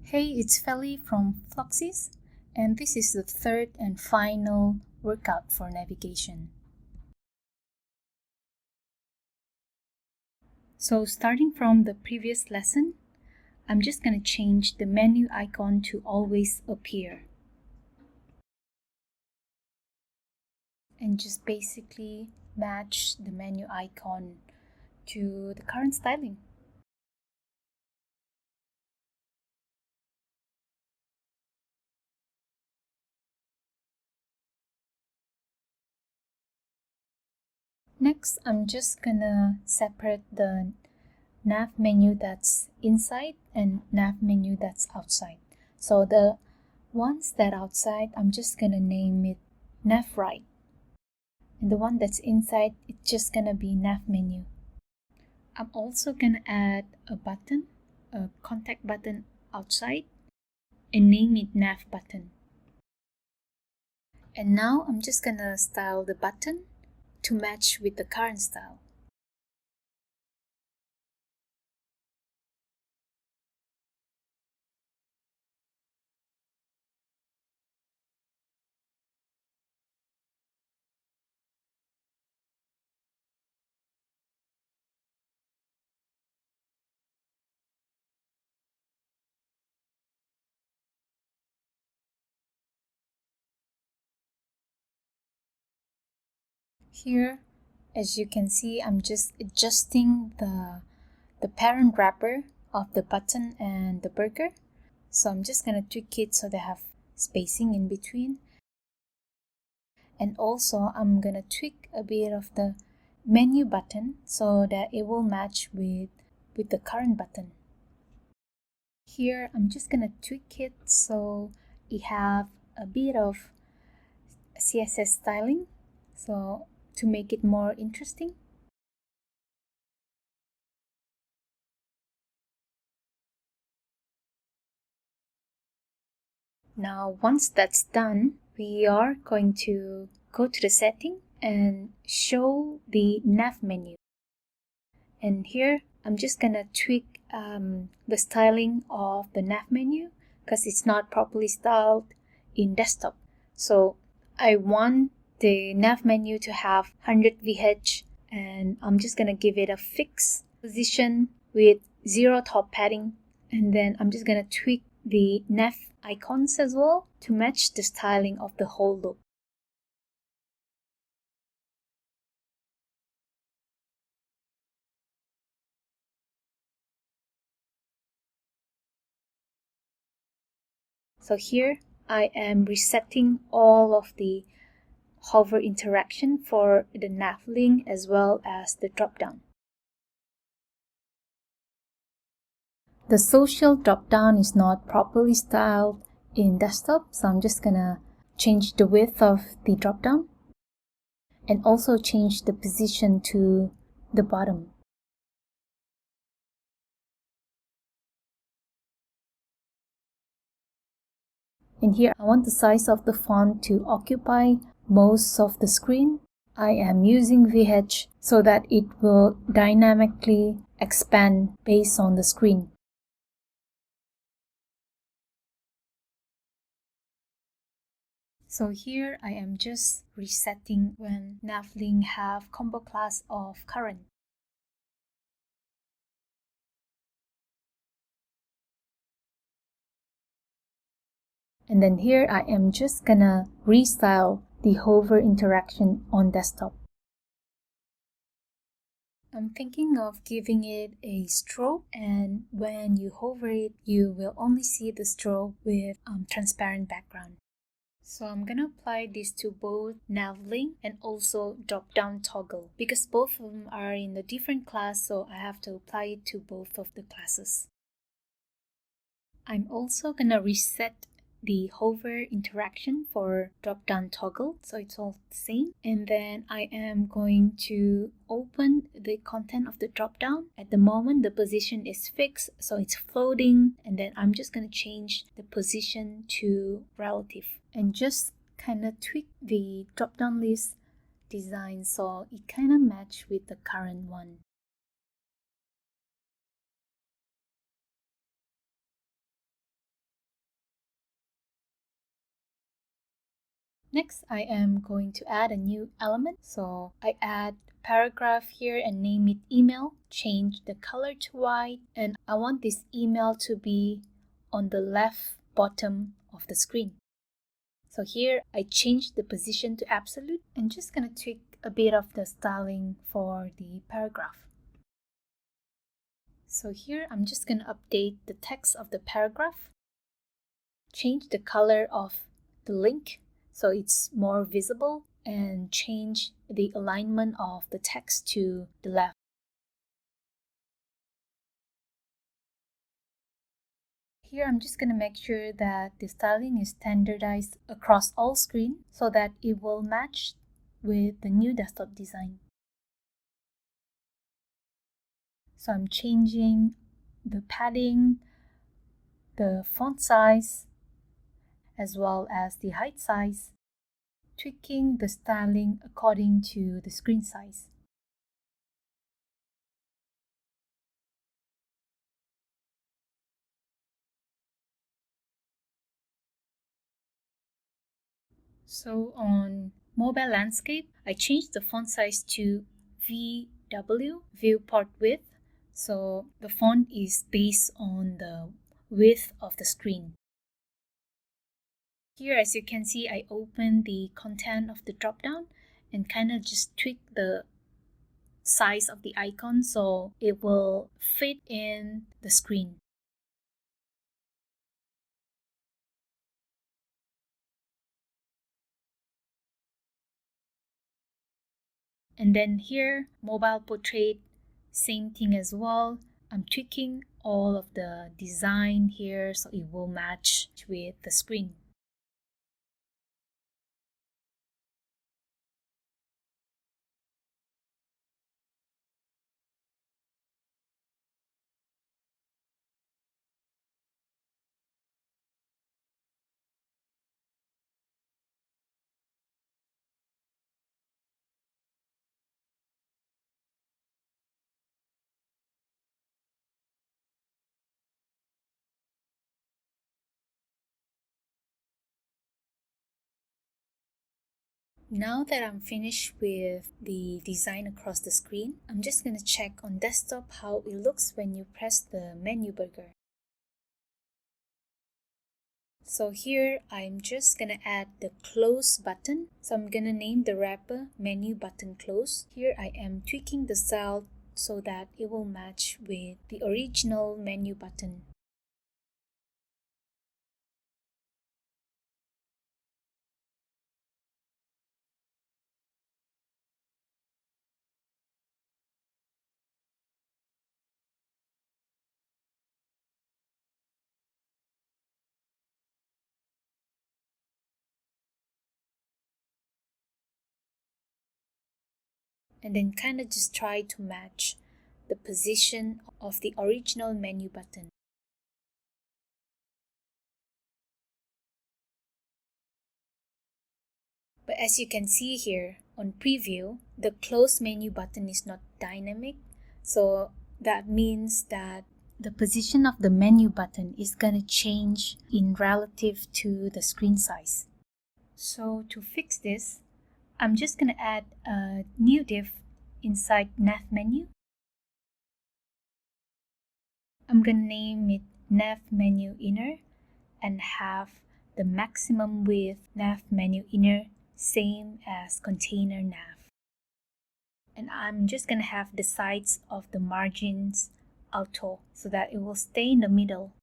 Hey, it's Feli from Floxies, and this is the third and final workout for navigation. So starting from the previous lesson, I'm just going to change the menu icon to always appear. And just basically match the menu icon to the current styling. Next, I'm just gonna separate the nav menu that's inside and nav menu that's outside. So the ones that outside, I'm just gonna name it nav right. And the one that's inside, it's just gonna be nav menu. I'm also gonna add a button, a contact button outside, and name it nav button. And now I'm just gonna style the button to match with the current style. Here, as you can see, I'm just adjusting the parent wrapper of the button and the burger. So I'm just gonna tweak it so they have spacing in between. And also I'm gonna tweak a bit of the menu button so that it will match with the current button. Here I'm just gonna tweak it so it have a bit of CSS styling, so to make it more interesting. Now once that's done, we are going to go to the setting and show the nav menu. And here I'm just gonna tweak the styling of the nav menu because it's not properly styled in desktop. So I want the nav menu to have 100 VH, and I'm just gonna give it a fixed position with 0 top padding, and then I'm just gonna tweak the nav icons as well to match the styling of the whole look. So here I am resetting all of the hover interaction for the nav link as well as the drop-down. The social drop-down is not properly styled in desktop, so I'm just gonna change the width of the drop-down and also change the position to the bottom. And here I want the size of the font to occupy most of the screen. I am using VH so that it will dynamically expand based on the screen. So here I am just resetting when navlink have combo class of current. And then here I am just gonna restyle the hover interaction on desktop. I'm thinking of giving it a stroke, and when you hover it, you will only see the stroke with transparent background. So I'm gonna apply this to both navlink and also drop-down toggle because both of them are in a different class, so I have to apply it to both of the classes. I'm also gonna reset the hover interaction for drop-down toggle, so it's all the same. And then I am going to open the content of the drop-down. At the moment the position is fixed, so it's floating, and then I'm just going to change the position to relative and just kind of tweak the drop-down list design so it kind of match with the current one. Next, I am going to add a new element. So I add paragraph here and name it email, change the color to white, and I want this email to be on the left bottom of the screen. So here I changed the position to absolute and just gonna tweak a bit of the styling for the paragraph. So here I'm just gonna update the text of the paragraph, change the color of the link so it's more visible, and change the alignment of the text to the left. Here I'm just going to make sure that the styling is standardized across all screens so that it will match with the new desktop design. So I'm changing the padding, the font size, as well as the height size, tweaking the styling according to the screen size. So on mobile landscape, I changed the font size to VW, viewport width. So the font is based on the width of the screen. Here, as you can see, I open the content of the dropdown and kind of just tweak the size of the icon so it will fit in the screen. And then here, mobile portrait, same thing as well. I'm tweaking all of the design here so it will match with the screen. Now that I'm finished with the design across the screen, I'm just going to check on desktop how it looks when you press the menu burger. So here I'm just going to add the close button. So I'm going to name the wrapper menu button close. Here I am tweaking the style so that it will match with the original menu button. And then kind of just try to match the position of the original menu button. But as you can see here on preview, the close menu button is not dynamic. So that means that the position of the menu button is going to change in relative to the screen size. So to fix this, I'm just going to add a new div inside nav menu. I'm going to name it nav menu inner and have the maximum width nav menu inner same as container nav. And I'm just going to have the sides of the margins auto so that it will stay in the middle.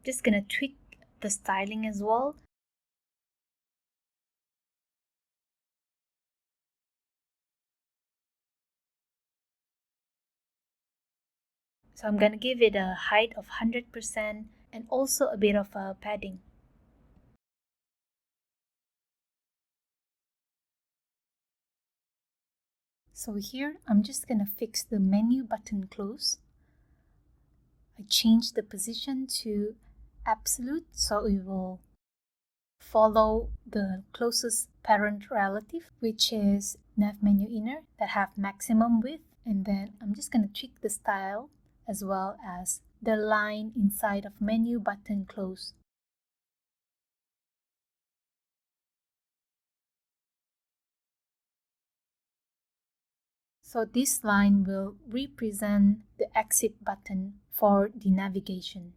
Just going to tweak the styling as well. So I'm going to give it a height of 100% and also a bit of a padding. So here I'm just going to fix the menu button close. I change the position to absolute so it will follow the closest parent relative, which is nav menu inner that have maximum width. And then I'm just going to tweak the style as well as the line inside of menu button close. So this line will represent the exit button for the navigation.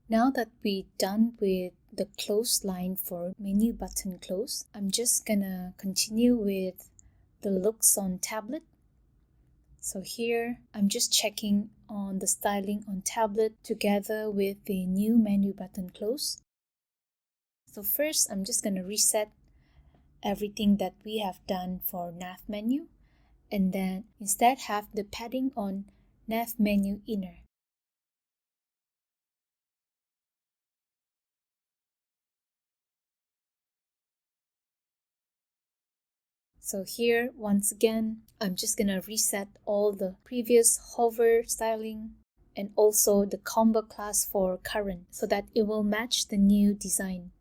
Now that we're done with the close line for menu button close, I'm just gonna continue with the looks on tablet. So here, I'm just checking on the styling on tablet together with the new menu button close. So first, I'm just gonna reset everything that we have done for nav menu, and then instead have the padding on nav menu inner. So here, once again, I'm just gonna reset all the previous hover styling and also the combo class for current so that it will match the new design.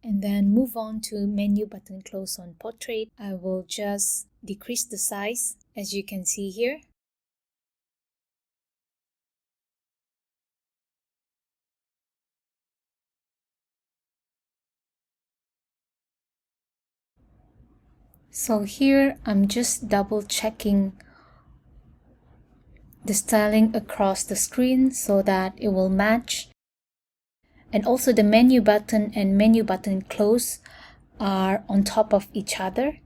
And then move on to menu button close on portrait. I will just decrease the size as you can see here. So here I'm just double checking the styling across the screen so that it will match. And also the menu button and menu button close are on top of each other.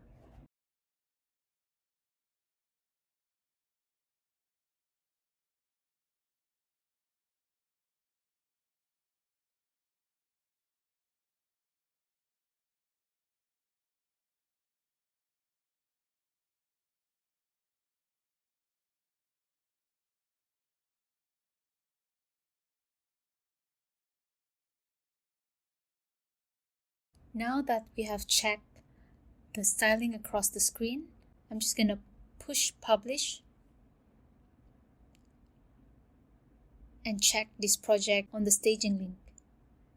Now that we have checked the styling across the screen, I'm just going to push publish and check this project on the staging link.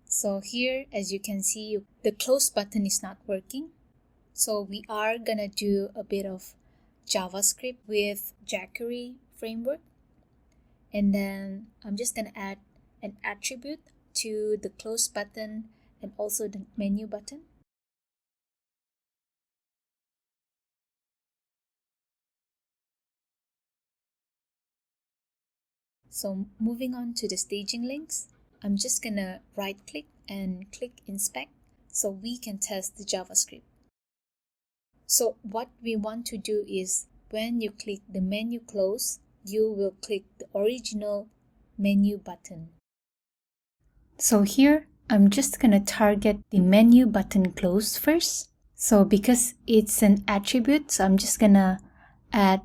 So here, as you can see, the close button is not working. So we are gonna do a bit of JavaScript with jQuery framework. And then I'm just gonna add an attribute to the close button and also the menu button. So moving on to the staging links, I'm just gonna right click and click inspect so we can test the JavaScript. So what we want to do is when you click the menu close, you will click the original menu button. So here, I'm just gonna target the menu button close first. So because it's an attribute, so I'm just gonna add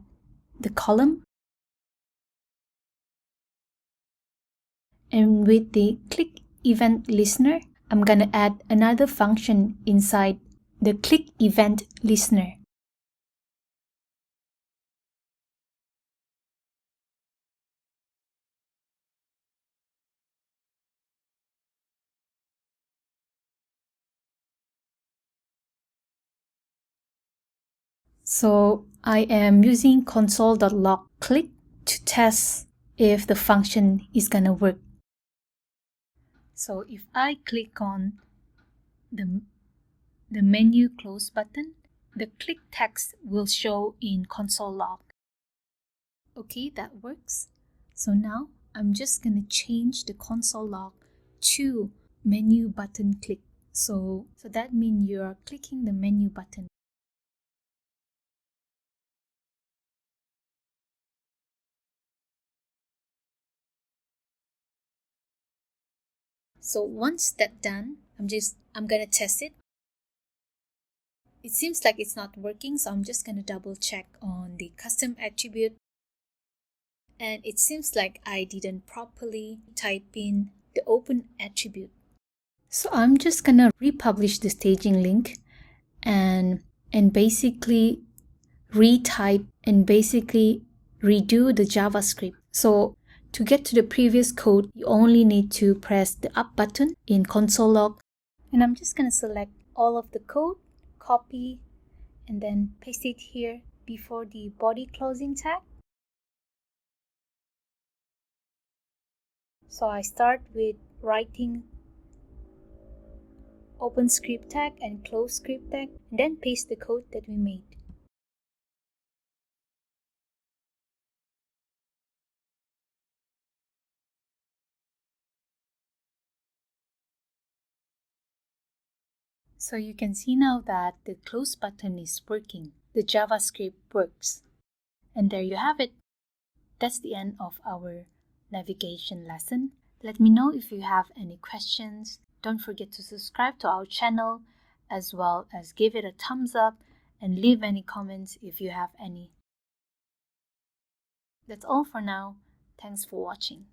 the column. And with the click event listener, I'm gonna add another function inside the click event listener. So I am using console.log click to test if the function is gonna work. So if I click on the the menu close button, the click text will show in console log. Okay, that works. So now I'm just going to change the console log to menu button click. So that means you're clicking the menu button. So once that's done, I'm gonna test it. It seems like it's not working, so I'm just gonna double check on the custom attribute. And it seems like I didn't properly type in the open attribute. So I'm just gonna republish the staging link and basically retype and basically redo the JavaScript. So to get to the previous code, you only need to press the up button in console log. And I'm just going to select all of the code, copy, and then paste it here before the body closing tag. So I start with writing open script tag and close script tag, and then paste the code that we made. So you can see now that the close button is working. The JavaScript works. And there you have it. That's the end of our navigation lesson. Let me know if you have any questions. Don't forget to subscribe to our channel as well as give it a thumbs up and leave any comments if you have any. That's all for now. Thanks for watching.